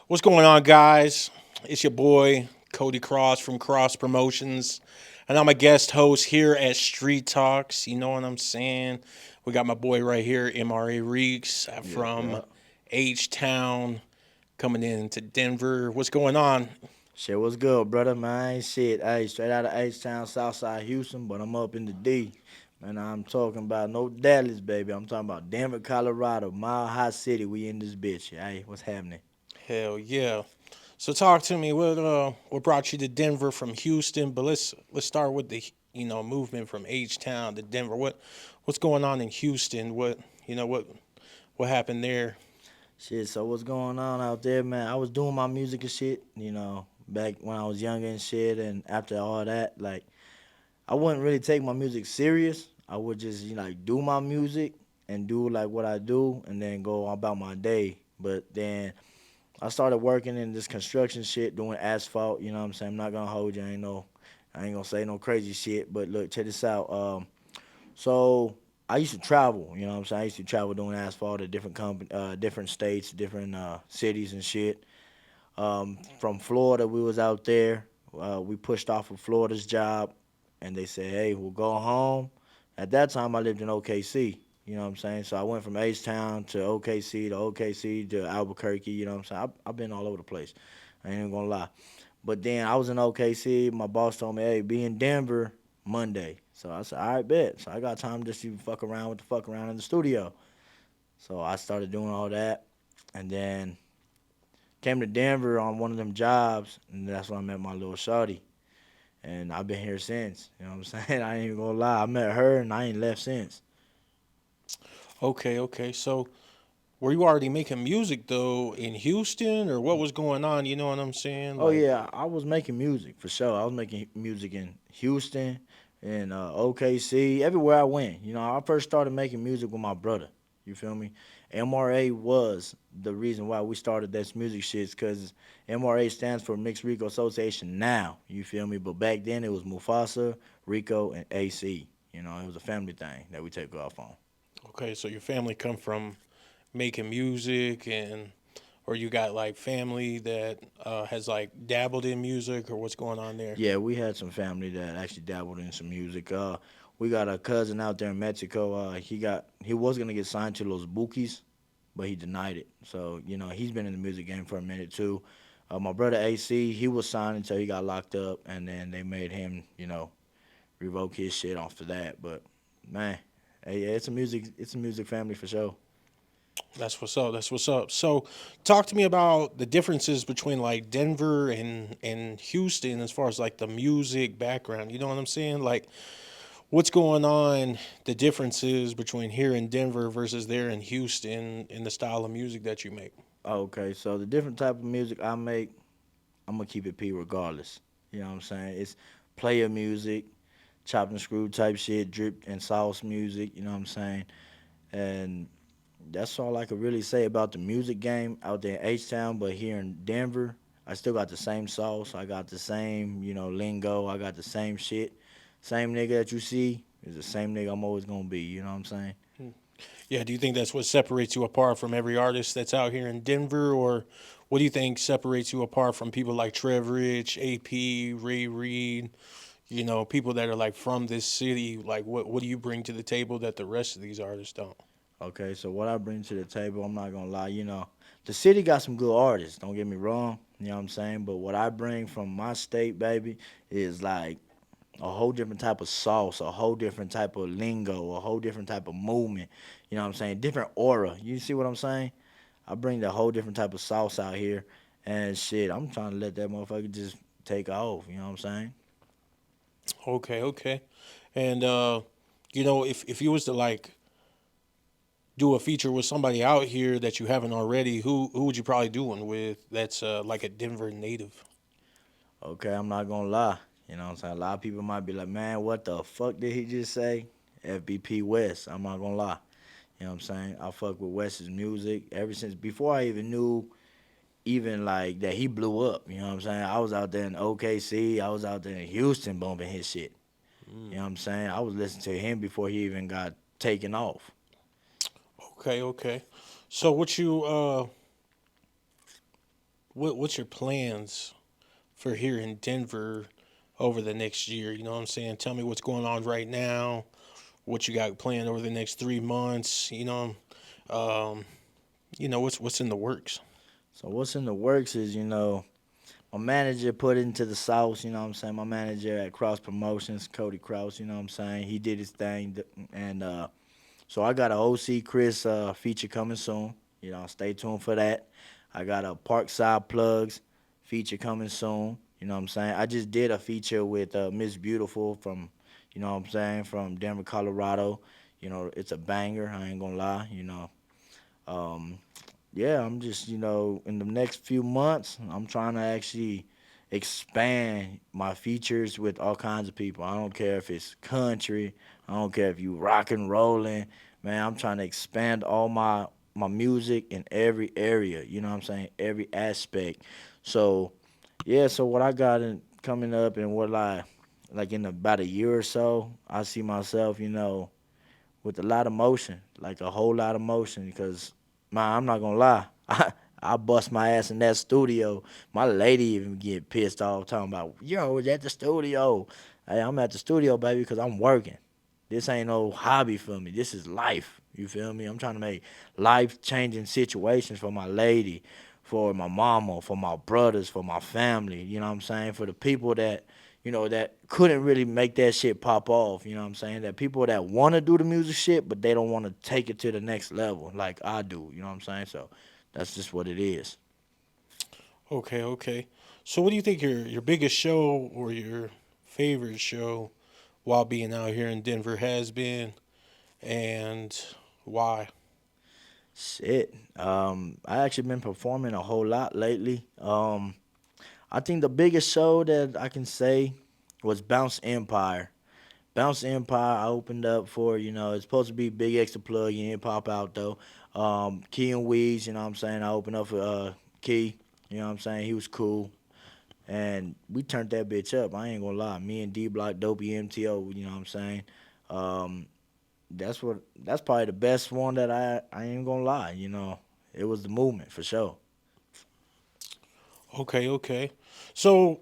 What's going on, guys? It's your boy Cody Cross from Cross Promotions, and I'm a guest host here at Street Talks. You know what I'm saying? We got my boy right here, MRA Reeks Yep, from yep. H Town, coming in to Denver. What's going on? Shit, what's good, brother, man? Shit, hey, straight out of H-Town, Southside Houston, but I'm up in the D. Man, I'm talking about no Dallas, baby. I'm talking about Denver, Colorado, Mile High City. We in this bitch. Hey, what's happening? Hell yeah! So talk to me. What brought you to Denver from Houston? But let's start with the movement from H Town to Denver. What's going on in Houston? What happened there? Shit, so what's going on out there, man? I was doing my music and shit, back when I was younger and shit, and after all that, like, I wouldn't really take my music serious. I would just, like, do my music and do, like, what I do and then go about my day. But then I started working in this construction shit, doing asphalt. You know what I'm saying? I'm not gonna hold you. I ain't gonna say no crazy shit. But look, check this out. So I used to travel. You know what I'm saying? I used to travel doing asphalt at different states, different cities and shit. From Florida, we was out there. We pushed off of Florida's job, and they said, "Hey, we'll go home." At that time, I lived in OKC. You know what I'm saying? So I went from H Town to OKC to Albuquerque. You know what I'm saying? I've been all over the place. I ain't even gonna lie. But then I was in OKC. My boss told me, "Hey, be in Denver Monday." So I said, "All right, bet." So I got time just to fuck around with the fuck around in the studio. So I started doing all that, and then came to Denver on one of them jobs, and that's when I met my little shawty. And I've been here since. You know what I'm saying? I ain't even gonna lie. I met her, and I ain't left since. Okay. So were you already making music though in Houston, or what was going on? You know what I'm saying? Oh Like, yeah, I was making music for sure. I was making music in Houston and OKC, everywhere I went. I first started making music with my brother. You feel me? MRA was the reason why we started this music shit, because MRA stands for Mixed Rico Association now. You feel me? But back then it was Mufasa, Rico, and AC. It was a family thing that we take off on. okay, so your family come from making music, and or you got like family that has like dabbled in music, or what's going on there? Yeah, we had some family that actually dabbled in some music. We got a cousin out there in Mexico. He was gonna get signed to Los Bukis, but he denied it. So he's been in the music game for a minute too. My brother AC, he was signed until he got locked up, and then they made him, revoke his shit after that. But man, hey, yeah, it's a music family for sure. That's what's up. That's what's up. So, talk to me about the differences between like Denver and Houston as far as like the music background. You know what I'm saying? Like, what's going on? The differences between here in Denver versus there in Houston in the style of music that you make. Okay, so the different type of music I make, I'm gonna keep it P regardless. You know what I'm saying? It's player music, chopped and screwed type shit, drip and sauce music, you know what I'm saying? And that's all I could really say about the music game out there in H Town. But here in Denver, I still got the same sauce. I got the same, lingo. I got the same shit. Same nigga that you see is the same nigga I'm always gonna be. You know what I'm saying? Yeah, do you think that's what separates you apart from every artist that's out here in Denver, or what do you think separates you apart from people like Trev Rich, AP, Ray Reed? People that are like from this city. Like, what do you bring to the table that the rest of these artists don't? Okay, so what I bring to the table, I'm not gonna lie, the city got some good artists, don't get me wrong, you know what I'm saying? But what I bring from my state, baby, is like a whole different type of sauce, a whole different type of lingo, a whole different type of movement, you know what I'm saying? Different aura. You see what I'm saying? I bring the whole different type of sauce out here, and shit, I'm trying to let that motherfucker just take off, you know what I'm saying? Okay. And if you was to like do a feature with somebody out here that you haven't already, who would you probably do one with? That's like a Denver native. Okay, I'm not gonna lie. You know what I'm saying? A lot of people might be like, man, what the fuck did he just say? FBP West. I'm not gonna lie. You know what I'm saying? I fuck with West's music ever since before I even knew even like that he blew up. You know what I'm saying? I was out there in OKC, I was out there in Houston bumping his shit. You Mm. know what I'm saying? I was listening to him before he even got taken off. Okay. So what's your plans for here in Denver over the next year? You know what I'm saying? Tell me what's going on right now, what you got planned over the next 3 months. Um, what's in the works. So what's in the works is, my manager put it into the sauce, My manager at Cross Promotions, Cody Cross, He did his thing, and so I got a OC Chris feature coming soon. Stay tuned for that. I got a Parkside Plugs feature coming soon. I just did a feature with Miss Beautiful from, from Denver, Colorado. It's a banger. I ain't gonna lie. Um, yeah, I'm just, in the next few months, I'm trying to actually expand my features with all kinds of people. I don't care if it's country, I don't care if you rock and rolling, man. I'm trying to expand all my music in every area. Every aspect. So yeah, so what I got coming up and what I like in about a year or so, I see myself, with a lot of motion, like a whole lot of motion. Because, man, I'm not gonna lie, I bust my ass in that studio. My lady even get pissed off talking about, yo, was at the studio. Hey, I'm at the studio, baby, because I'm working. This ain't no hobby for me. This is life. You feel me? I'm trying to make life changing situations for my lady, for my mama, for my brothers, for my family. You know what I'm saying? For the people that that couldn't really make that shit pop off. You know what I'm saying? That people that want to do the music shit, but they don't want to take it to the next level like I do. You know what I'm saying? So that's just what it is. Okay, okay. So what do you think your biggest show or your favorite show while being out here in Denver has been, and why? Shit. I actually been performing a whole lot lately. I think the biggest show that I can say was Bounce Empire. Bounce Empire, I opened up for, it's supposed to be Big X the plug in, pop out though. Key and Weeds, I opened up for Key, he was cool. And we turned that bitch up. I ain't gonna lie. Me and D Block, Dopey MTO, Um, that's probably the best one that I ain't gonna lie, It was the movement for sure. Okay, okay. So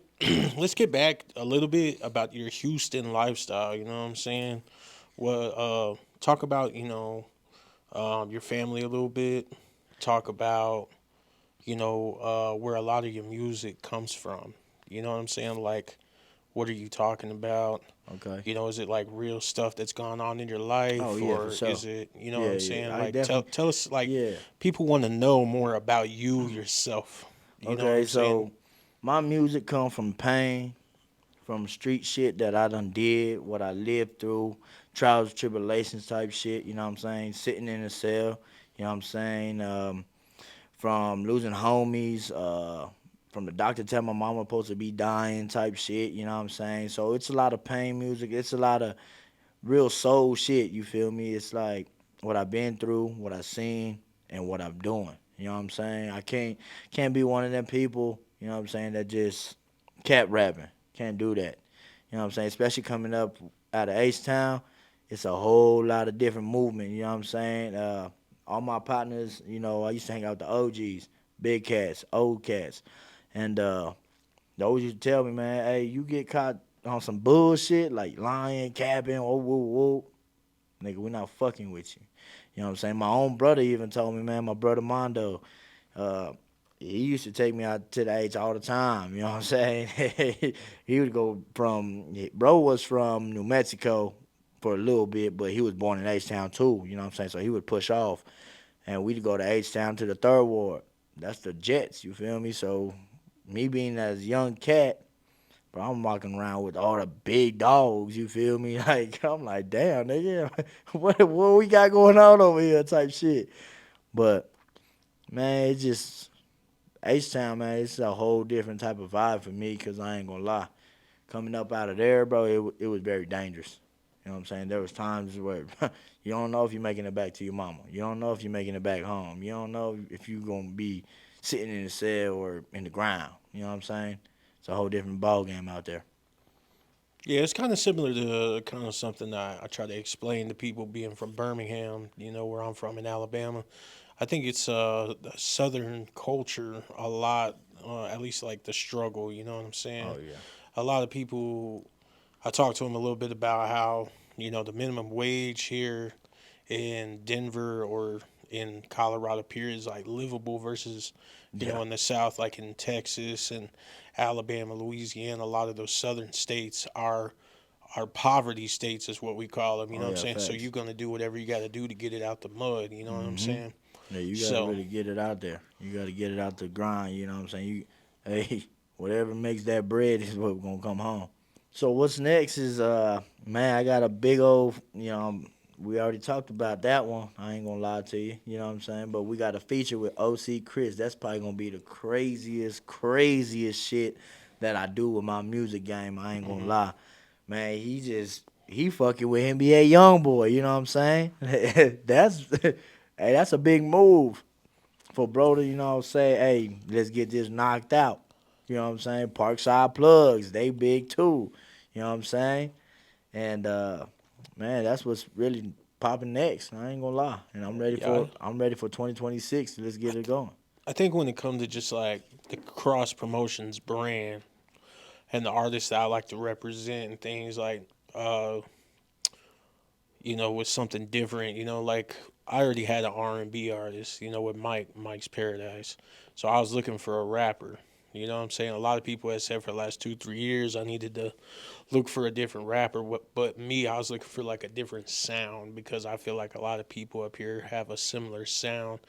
let's get back a little bit about your Houston lifestyle. You know what I'm saying? Well, talk about your family a little bit. Talk about where a lot of your music comes from. You know what I'm saying? Like, what are you talking about? Okay. Is it like real stuff that's gone on in your Oh life, yeah, for or sure. is it, what Yeah, I'm yeah. saying? I Like, tell definitely tell us, like, yeah. people want to know more about you yourself. You know what Okay, I'm saying? so my music come from pain, from street shit that I done did, what I lived through, trials, tribulations type shit, Sitting in a cell, from losing homies, from the doctor telling my mama supposed to be dying type shit, So it's a lot of pain music. It's a lot of real soul shit, you feel me? It's like what I've been through, what I've seen, and what I'm doing. You know what I'm saying? I can't be one of them people, that just cat rapping. Can't do that. You know what I'm saying? Especially coming up out of H Town, it's a whole lot of different movement, you know what I'm saying? All my partners, I used to hang out with the OGs, big cats, old cats. And they always used to tell me, man, hey, you get caught on some bullshit like lying, capping, oh, woo, woo. Nigga, we not fucking with you. You know what I'm saying? My own brother even told me, man, my brother Mondo, uh, he used to take me out to the H all the time. You know what I'm saying? He would go bro was from New Mexico for a little bit, but he was born in H-Town too. You know what I'm saying? So he would push off, and we'd go to H-Town to the third ward. That's the Jets, you feel me? So me being as a young cat, bro, I'm walking around with all the big dogs. You feel me? Like I'm like, damn, nigga, what we got going on over here? Type shit. But man, it's just H Town, man. It's a whole different type of vibe for me. Cause I ain't gonna lie, coming up out of there, bro, it was very dangerous. You know what I'm saying? There was times where you don't know if you're making it back to your mama. You don't know if you're making it back home. You don't know if you're gonna be sitting in the cell or in the ground. You know what I'm saying? It's a whole different ball game out there. Yeah, it's kind of similar to kind of something I try to explain to people being from Birmingham, where I'm from in Alabama. I think it's the Southern culture a lot at least like the struggle. You know what I'm saying? Oh yeah. A lot of people. I talked to him a little bit about how the minimum wage here in Denver or in Colorado period is like livable versus Yeah. in the South, like in Texas and Alabama, Louisiana. A lot of those southern states are poverty states, is what we call them. You know Oh what I'm yeah. saying? So Facts. you're gonna do whatever you got to do to get it out the mud. You know what I'm Mm-hmm. saying? Yeah, you gotta So really get it out there. You gotta get it out the grind. You know what I'm saying? Hey, whatever makes that bread is what gonna come home. So what's next is man, I got a big old we already talked about that one. I ain't gonna lie to you. You know what I'm saying? But we got a feature with OC Chris. That's probably gonna be the craziest shit that I do with my music game. I ain't gonna mhm. lie. Man, he fucking with NBA YoungBoy, you know what I'm saying? That's hey, that's a big move for bro to, say, hey, let's get this knocked out. You know what I'm saying? Parkside plugs, they big too. You know what I'm saying? And man, that's what's really popping next. I ain't gonna lie. And Yeah, I'm ready for 2026. Let's I, get it th- going. I think when it comes to just like the cross promotions brand and the artists that I like to represent and things like uh with something different. Like I already had an R&B artist. With Mike's Paradise. So I was looking for a rapper. You know what I'm saying? A lot of people have said for the last 2 3 years I needed to look for a different rapper. But me, I was looking for like a different sound because I feel like a lot of people up here have a similar sound.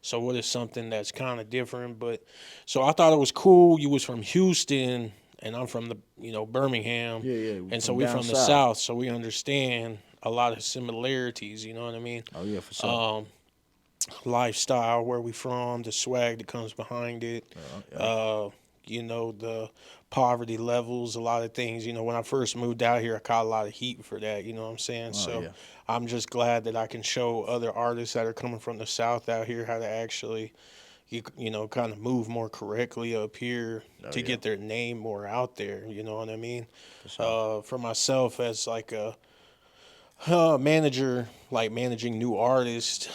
So what is something that's kind of different? But so I thought it was cool. You was from Houston and I'm from the Birmingham, Yeah, yeah, we and so from we down from the south. South, so we understand a lot of similarities. You know what I mean? Oh yeah, for sure. Um, Lifestyle, where we from, the swag that comes behind it, Yeah. uh, the poverty levels, a lot of things. When I first moved out here, I caught a lot of heat for that. You know what I'm saying? Oh So yeah. I'm just glad that I can show other artists that are coming from the South out here how to actually, kind of move more correctly up here Oh to yeah, get their name more out there. You know what I mean? for sure. For myself, as like a manager, like managing new artists,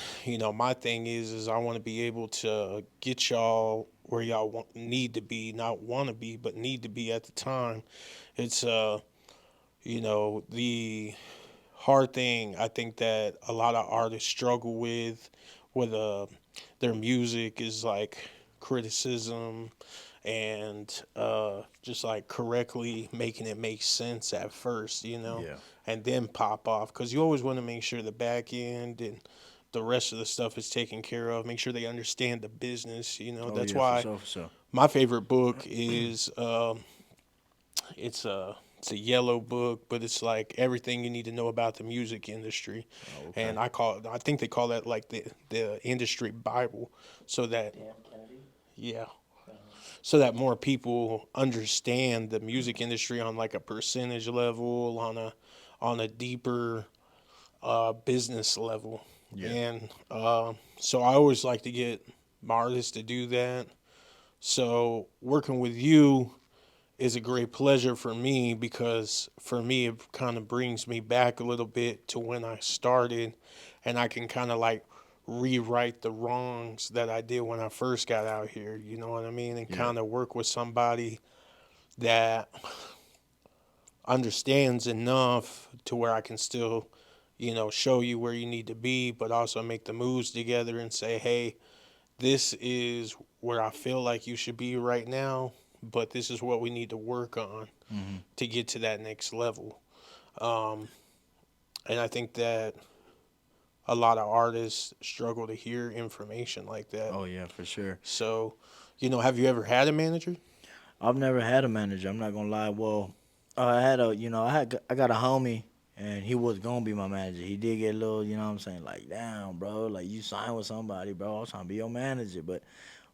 my thing is I want to be able to get y'all where y'all need to be, not want to be, but need to be at the time. It's the hard thing I think that a lot of artists struggle with their music is like criticism and just like correctly making it make sense at first, Yeah. and then pop off because you always want to make sure the back end and the rest of the stuff is taken care of. Make sure they understand the business. Oh That's yeah, for why sure, for sure. my favorite book is it's a yellow book, but it's like everything you need to know about the music industry, Oh, okay. and I think they call that like the industry Bible, so that yeah, so that more people understand the music industry on like a percentage level, on a deeper business level, Yeah. and so I always like to get my artists to do that. So working with you is a great pleasure for me because for me it kind of brings me back a little bit to when I started, and I can kind of like rewrite the wrongs that I did when I first got out here, you know what I mean, and Yeah. kind of work with somebody that understands enough to where I can still, show you where you need to be, but also make the moves together and say, hey, this is where I feel like you should be right now, but this is what we need to work on Hmm. to get to that next level. Um, and I think that a lot of artists struggle to hear information like that. Oh yeah, for sure. So, have you ever had a manager? I've never had a manager. I'm not gonna lie. Well, I got a homie, and he was gonna be my manager. He did get a little, you know what I'm saying, like, damn, bro, like you signed with somebody, bro. I was trying to be your manager, but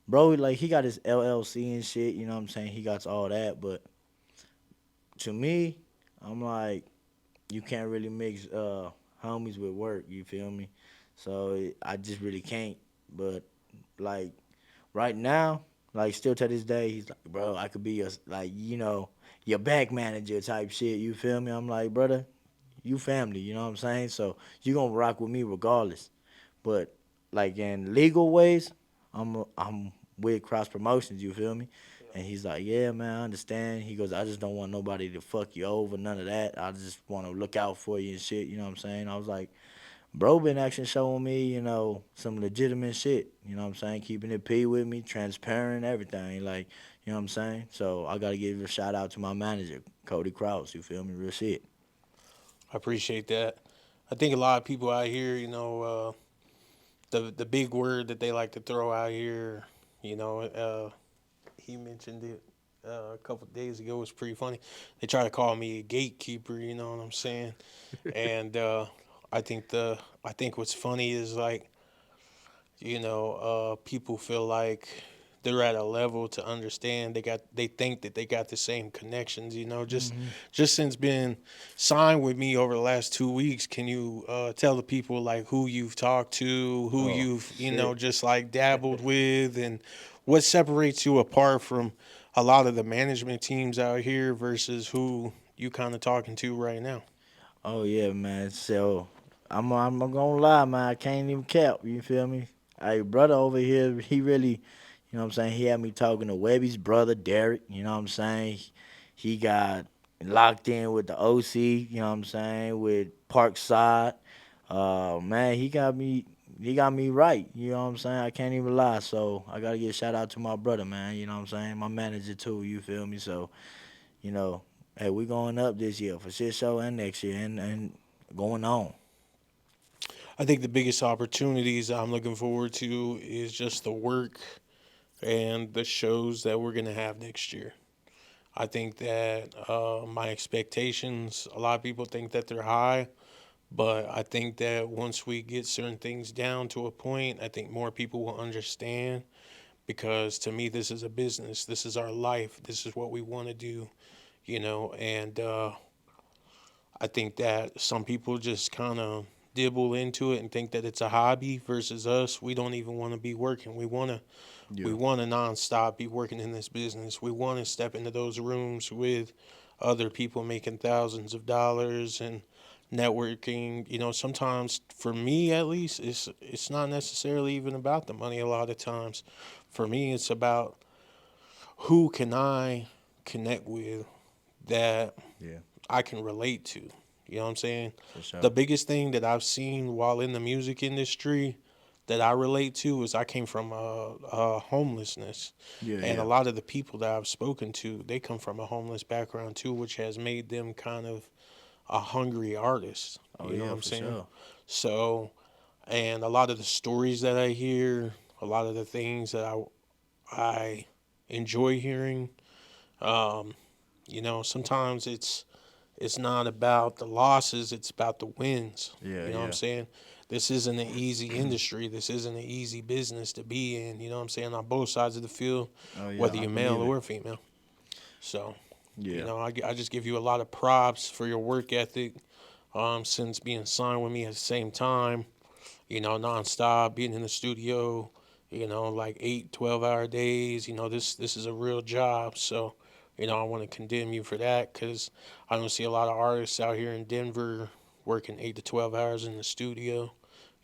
bro, like he got his LLC and shit. You know what I'm saying? He got all that, but to me, I'm like, you can't really mix homies with work. You feel me? So I just really can't. But like right now, like still to this day, he's like, bro, I could be your like your back manager type shit. You feel me? I'm like, brother, you family. You know what I'm saying? So you gonna rock with me regardless. But like in legal ways, I'm with Cross Promotions. You feel me? And he's like, yeah, man, I understand. He goes, I just don't want nobody to fuck you over, none of that. I just want to look out for you and shit. You know what I'm saying? I was like, bro, been actually showing me, some legitimate shit. You know what I'm saying? Keeping it P with me, transparent, everything. Like, you know what I'm saying? So I gotta give a shout out to my manager, Cody Kraus. You feel me? Real shit. I appreciate that. I think a lot of people out here, the big word that they like to throw out here, he mentioned it a couple of days ago. It was pretty funny. They try to call me a gatekeeper. You know what I'm saying? And I think I think what's funny is like people feel like they're at a level to understand they think that they got the same connections, Hmm. just since being signed with me over the last 2 weeks. Can you tell the people like who you've talked to, who Oh, you've shit. just like dabbled with, and what separates you apart from a lot of the management teams out here versus who you kind of talking to right now? Oh yeah, man. So I'm not gonna lie, man. I can't even cap. You feel me? Hey, brother over here, he really, what I'm saying. He had me talking to Webby's brother, Derek. You know what I'm saying? He got locked in with the OC. You know what I'm saying? With Parkside. Man, he got me. He got me right. You know what I'm saying? I can't even lie. So I gotta give a shout out to my brother, man. You know what I'm saying? My manager too. You feel me? So you know, hey, we going up this year for shit show and next year and going on. I think the biggest opportunities I'm looking forward to is just the work and the shows that we're going to have next year. I think that my expectations, a lot of people think that they're high, but I think that once we get certain things down to a point, I think more people will understand because to me, this is a business. This is our life. This is what we want to do, and I think that some people just kind of dibble into it and think that it's a hobby versus us. We don't even want to be working. We Yeah. want to nonstop be working in this business. We want to step into those rooms with other people making thousands of dollars and networking. Sometimes for me at least, it's not necessarily even about the money. A lot of times, for me, it's about who can I connect with that Yeah, I can relate to. You know what I'm saying? for The sure. biggest thing that I've seen while in the music industry that I relate to is I came from homelessness. Yeah, And a yeah. lot of the people that I've spoken to, they come from a homeless background too, which has made them kind of a hungry artist. Oh You know what yeah, I'm for saying? sure. So, and a lot of the stories that I hear, a lot of the things that I enjoy hearing, um, sometimes it's not about the losses, it's about the wins. Yeah, You know what I'm yeah. saying? This isn't an easy industry. This isn't an easy business to be in. You know what I'm saying? On both sides of the field, Oh yeah, whether I you're male believe it. or female. So, Yeah. I just give you a lot of props for your work ethic. Since being signed with me at the same time, nonstop, being in the studio, like 8, 12 hour days. This is a real job. So, I want to condemn you for that because I don't see a lot of artists out here in Denver working 8 to 12 hours in the studio.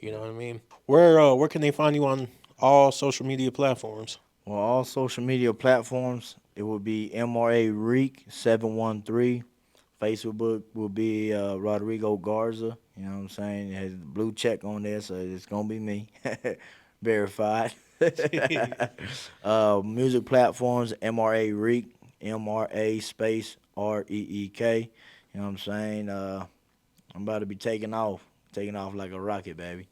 You know Yeah. what I mean? Where can they find you on all social media platforms? On all social media platforms, it will be MRA Reek 713. Facebook will be Rodrigo Garza. You know what I'm saying? It has a blue check on there, so it's gonna be me. Verified. Music platforms, MRA Reek, MRA space REEK. You know what I'm saying? I'm about to be taking off like a rocket, baby.